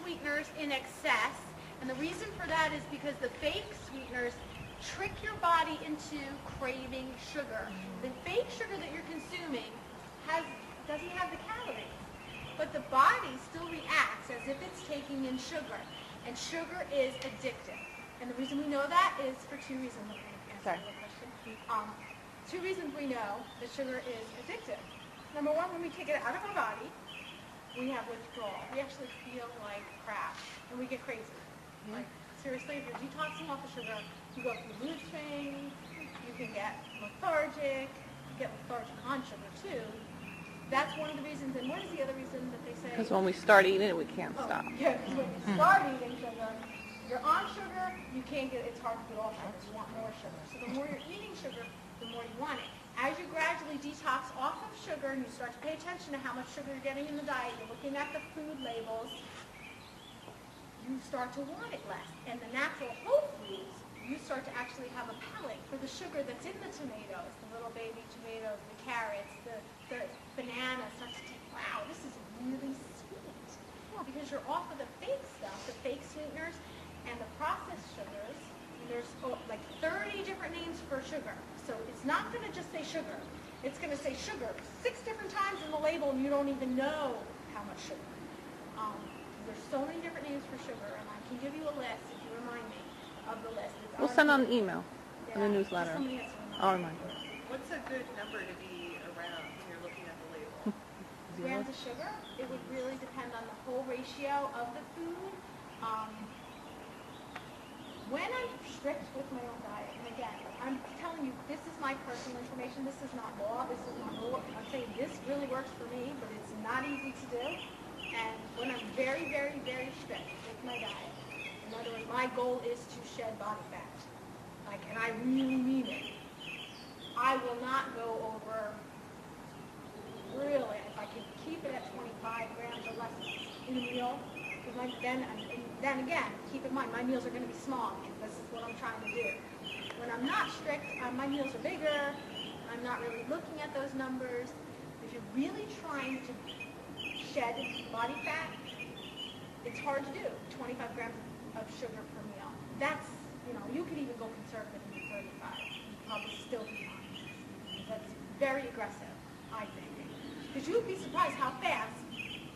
sweeteners in excess, and the reason for that is because the fake sweeteners trick your body into craving sugar. The fake sugar that you're consuming doesn't have the calories, but the body still reacts as if it's taking in sugar, and sugar is addictive. And the reason we know that is for two reasons. I'm going to answer the question. Two reasons we know that sugar is addictive. Number one, when we take it out of our body, we have withdrawal. We actually feel like crap, and we get crazy. Like, seriously, if you're detoxing off of sugar, you go through mood swings, you can get lethargic, you get lethargic on sugar too. That's one of the reasons, and what is the other reason that they say? Because when we start eating it, we can't stop. Yeah, because when you start eating sugar, you're on sugar, you can't get, it's hard to get off sugar, you want more sugar. So the more you're eating sugar, the more you want it. As you gradually detox off of sugar and you start to pay attention to how much sugar you're getting in the diet, you're looking at the food labels, you start to want it less. And the natural whole foods, you start to actually have a palate for the sugar that's in the tomatoes, the little baby tomatoes, the carrots, the bananas. Start to think, wow, this is really sweet. Well, because you're off of the fake stuff, the fake sweeteners, and the processed sugars. There's like 30 different names for sugar. So it's not going to just say sugar. It's going to say sugar 6 different times in the label, and you don't even know how much sugar. There's so many different names for sugar, and I can give you a list if you remind me of the list. We'll send on an email in the newsletter. I'll remind you. What's a good number to be around when you're looking at the label? Grams of sugar, it would really depend on the whole ratio of the food. When I'm strict with my own diet, and again, I'm telling you, this is my personal information, this is not law, this is not rule. I'm saying this really works for me, but it's not easy to do. And when I'm very, very, very strict with my diet, in other words, my goal is to shed body fat, and I really mean it. I will not go over, really, if I can keep it at 25 grams or less in a meal, because then again, keep in mind, my meals are going to be small, because this is what I'm trying to do. When I'm not strict, my meals are bigger, I'm not really looking at those numbers. If you're really trying to shed body fat, it's hard to do, 25 grams of sugar per meal. That's, you could even go conservative and do 35. You'd probably still be fine. That's very aggressive, I think. Because you'd be surprised how fast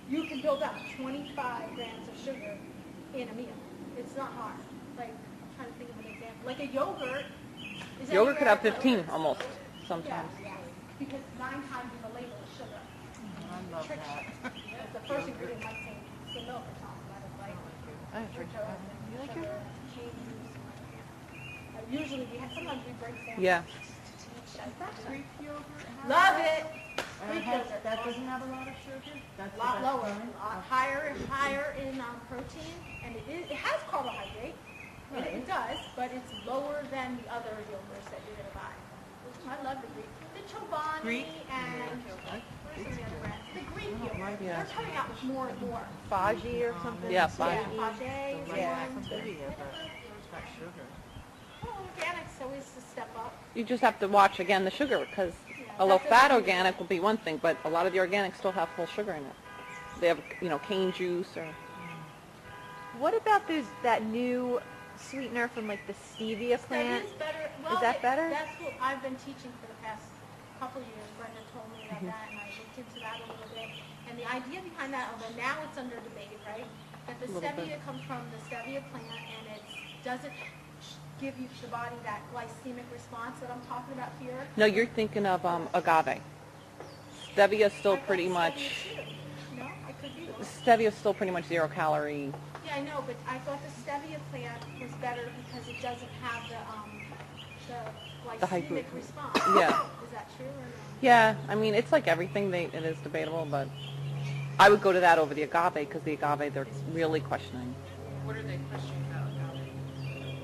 you can build up 25 grams of sugar in a meal. It's not hard. Like, I'm trying to think of an example. Like a yogurt. Yogurt could have 15 almost, sometimes. Yeah, because 9 times in the label is sugar. I love that. It's the first ingredient might say the milk or something. But it's like fructose and sugar, cane juice. Usually sometimes we break down. Yeah. Greek yogurt? Love it. Greek yogurt. That doesn't have a lot of sugar? That's A lot lower, higher in protein, and it has carbohydrate. It does, but it's lower than the other yogurts that you're going to buy. I love the Greek. The Chobani and what are some of the other brands? The Greek yogurt. Yeah. They're coming out with more and more. Fagi or something? Yeah, Fagi. Fage, Yeah. It's got sugar. Well, organic's always a step up. You just have to watch, again, the sugar, because a low-fat organic will be one thing, but a lot of the organics still have full sugar in it. They have, cane juice or... What about that new sweetener from like the stevia plant? Stevia's better. Well, Is that better? That's what I've been teaching for the past couple of years. Brenda told me about that, and I looked into that a little bit. And the idea behind that, although now it's under debate, right, that the stevia comes from the stevia plant, and it doesn't give you the body that glycemic response that I'm talking about here. No, you're thinking of agave. Stevia is still pretty much... No, I could be wrong. Stevia is still pretty much 0 calorie. Yeah, I know, but I thought the stevia plant was better because it doesn't have the high glycemic gluten. response. Yeah. Is that true or no? Yeah, I mean, it's like everything. It is debatable, but I would go to that over the agave, because the agave, they're really questioning. What are they questioning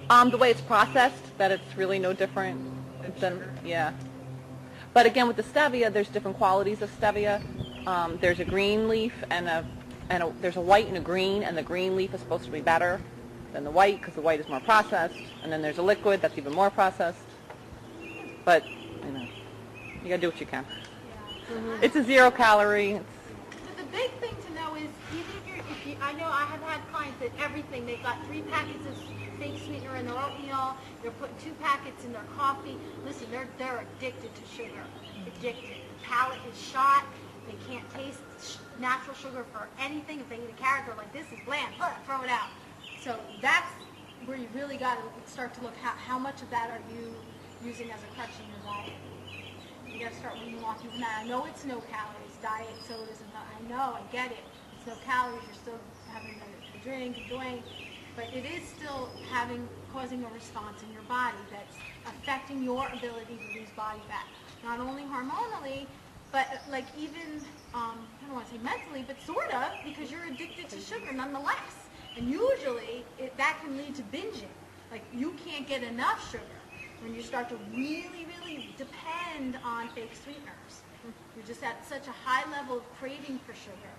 about? The way it's processed, that it's really no different than, yeah. But again, with the stevia, there's different qualities of stevia. There's a green leaf and there's a white and a green, and the green leaf is supposed to be better than the white because the white is more processed. And then there's a liquid that's even more processed. But you gotta do what you can. Yeah. It's a 0 calorie. So the big thing to know is even if I know I have had clients that everything, they've got 3 packets of fake sweetener in their oatmeal, they're putting 2 packets in their coffee. Listen, they're addicted to sugar. Addicted. The palate is shot. They can't taste natural sugar for anything. If they eat a carrot, they're like, this is bland, throw it out. So that's where you really got to start to look how much of that are you using as a crutch in your diet. You got to start weaning off even that. I know it's no calories, diet sodas, and I know, I get it. It's no calories, you're still having a drink, enjoying, but it is still causing a response in your body that's affecting your ability to lose body fat. Not only hormonally, but like even, I don't want to say mentally, but sort of, because you're addicted to sugar nonetheless. And usually, that can lead to binging. Like, you can't get enough sugar when you start to really, really depend on fake sweeteners. You're just at such a high level of craving for sugar,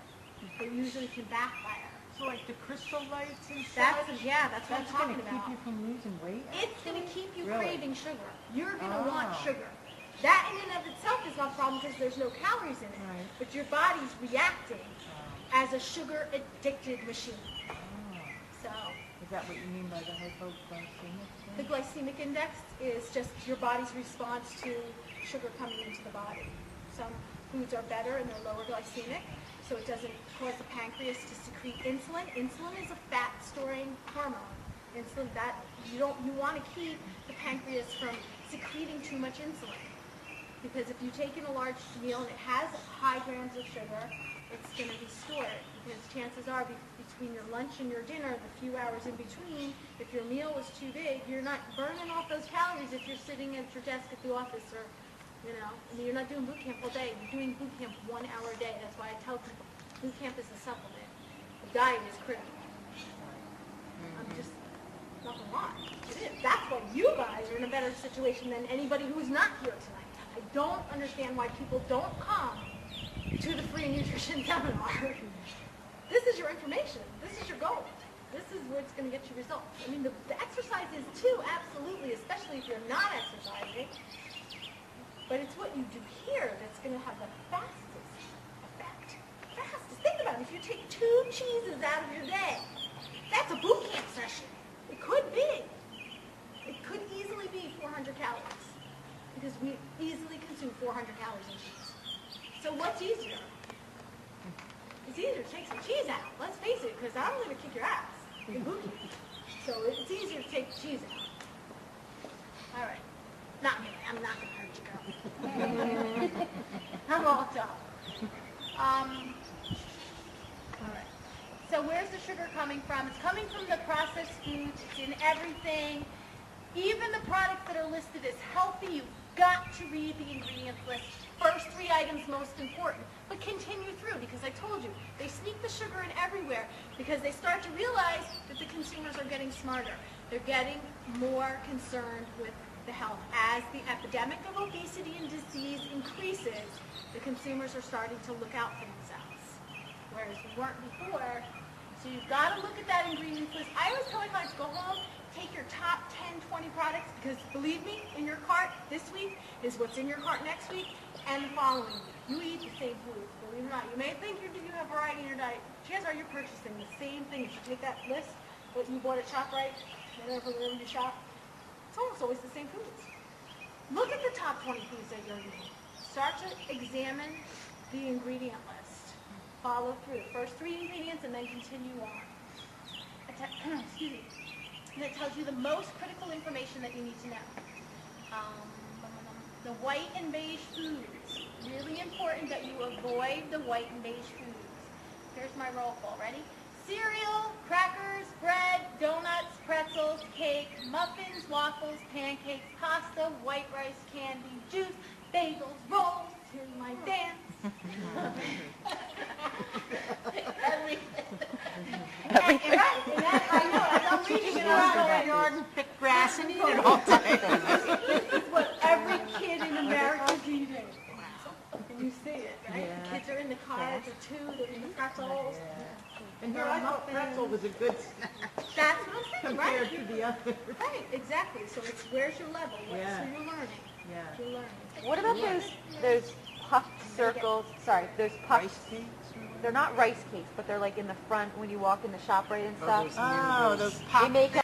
it usually can backfire. So like the crystal lights and stuff? That's what I'm talking That's going to keep about. you from losing weight? It's going to keep you Really? craving sugar. You're going to want sugar. That in and of itself is not a problem because there's no calories in it. Right. But your body's reacting as a sugar-addicted machine. So Is that what you mean by the hypoglycemic the thing? glycemic index is just your body's response to sugar coming into the body. Some foods are better and they're lower glycemic, so it doesn't cause the pancreas to secrete insulin. Insulin is a fat-storing hormone. Insulin that you want to keep the pancreas from secreting too much insulin. Because if you take in a large meal and it has high grams of sugar, it's going to be stored. Because chances are between your lunch and your dinner, the few hours in between, if your meal was too big, you're not burning off those calories if you're sitting at your desk at the office or, I mean, you're not doing boot camp all day. You're doing boot camp 1 hour a day. That's why I tell people boot camp is a supplement. The diet is critical. I'm just not going to lie. It is. That's why you guys are in a better situation than anybody who is not here tonight. I don't understand why people don't come to the free nutrition seminar. This is your information. This is your goal. This is where it's going to get you results. I mean, the exercise is too, absolutely, especially if you're not exercising. But it's what you do here that's going to have the fastest effect. Fastest. Think about it. If you take 2 cheeses out of your day, that's a boot camp session. It could be. It could easily be 400 calories. Because we easily consume 400 calories in cheese. So what's easier? It's easier to take some cheese out. Let's face it, because I'm going to kick your ass in boot camp. So it's easier to take the cheese out. All right. Not me. I'm not going to hurt you, girl. I'm all tough. All right. So where's the sugar coming from? It's coming from the processed foods. It's in everything. Even the products that are listed as healthy, you've got to read the ingredients list. First 3 items most important, but continue through because I told you, they sneak the sugar in everywhere because they start to realize that the consumers are getting smarter. They're getting more concerned with the health. As the epidemic of obesity and disease increases, the consumers are starting to look out for themselves, whereas we weren't before. So you've got to look at that ingredients list. I always tell my clients, go home, take your top 10, 20 products, because believe me, in your cart this week is what's in your cart next week and the following week. You eat the same food, believe it or not. You may think you have variety in your diet. Chances are you're purchasing the same thing. If you take that list, what you bought at ShopRite, wherever you shop, it's almost always the same foods. Look at the top 20 foods that you're eating. Start to examine the ingredient list. Follow through. First 3 ingredients and then continue on. Excuse me. And it tells you the most critical information that you need to know. The white and beige foods. Really important that you avoid the white and beige foods. Here's my roll call. Ready? Cereal, crackers, bread, donuts, pretzels, cake, muffins, waffles, pancakes, pasta, white rice, candy, juice, bagels, rolls. Here's my dance. I know, as I'm reading it, I'm Go going, to the yard and pick grass and eat it all day. this is what every kid in America is eating. And you see it, right? Yeah. The kids are in the car, they're 2, they're in the pretzels. And here I thought pretzel was a good snack That's what I'm saying, right? compared to the other. Right, exactly. So it's where's your level? What's Yeah. you're learning? Yeah. You're learning. What about those puffed circles? Sorry, those puffed. Rice cakes or whatever? they're not rice cakes, but they're like in the front when you walk in the shop right and stuff. Oh, those They pop make